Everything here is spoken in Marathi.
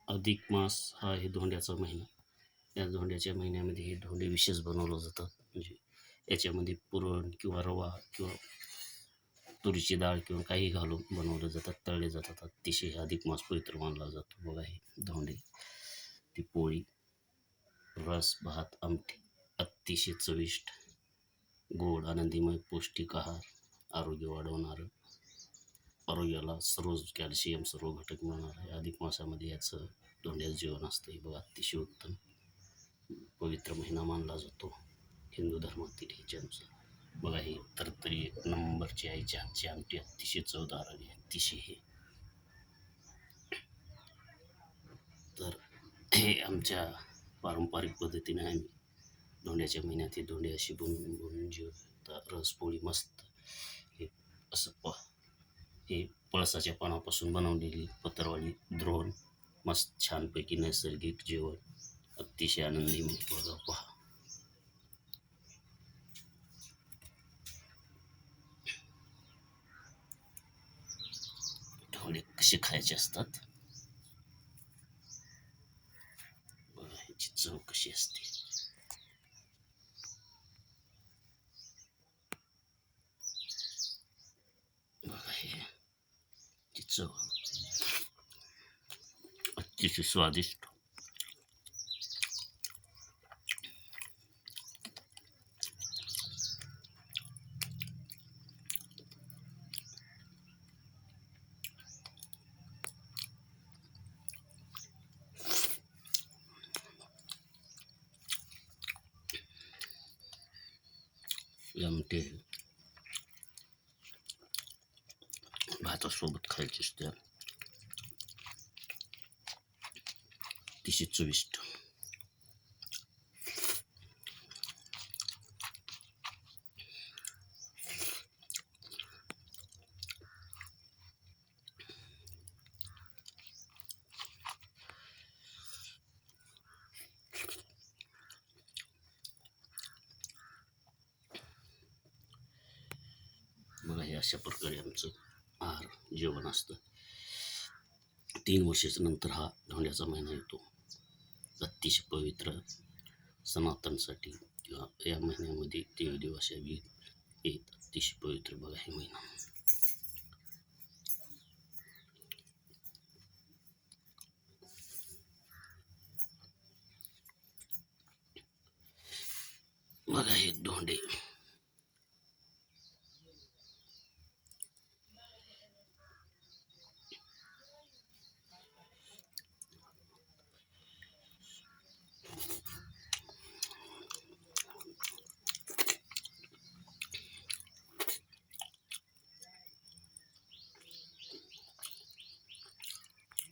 अधिक मास हा आहे धोंड्याचा महिना. या धोंड्याच्या महिन्यामध्ये हे धोंडे विशेष बनवलं जातात. म्हणजे याच्यामध्ये पुरण किंवा रवा किंवा तुरीची डाळ किंवा काही घालून बनवले जातात, तळले जातात. अतिशय अधिक मास पवित्र मानला जातो. बघा हे धोंडे, ती पोळी, रस, भात, आमटी, अतिशय चविष्ट, गोड, आनंदीमय, पौष्टिक आहार, आरोग्य वाढवणारं, आरोग्याला सर्व कॅल्शियम सर्व घटक मिळणार आहे. अधिक मासामध्ये याचं धोंड्याचं जेवण असतं. हे बघा अतिशय उत्तम पवित्र महिना मानला जातो हिंदू धर्मातील ह्याच्यानुसार. बघा ही तरतरी एक नंबरची आईच्या हातची आमटी, अतिशय चवदार आणि अतिशय हे. तर हे आमच्या पारंपरिक पद्धतीने आम्ही धोंड्याच्या महिन्यात हे धोंडे अशी बनवून जेवतात. रसपोळी मस्त, हे असं हे पळसाच्या पानापासून बनवलेली पत्रवाळी द्रोण, मस्त छानपैकी नैसर्गिक जेवण, अतिशय आनंदी. बघा पहा, धोंडे कसे खायचे असतात बघा, ह्याची चव कशी असते. बघा हे चव अतिशय स्वादिष्ट. आमटे भातासोबत खायचे असते, अतिशय चविष्ट. बघा हे अशा प्रकारे आमचं आहार जेवण असतं. 3 वर्षाच्या नंतर हा धोंड्याचा महिना येतो. अतिशय पवित्र सनातनसाठी किंवा या महिन्यामध्ये देवदेव बी येत, अतिशय पवित्र. बघा हे महिना. बघा हे धोंडे.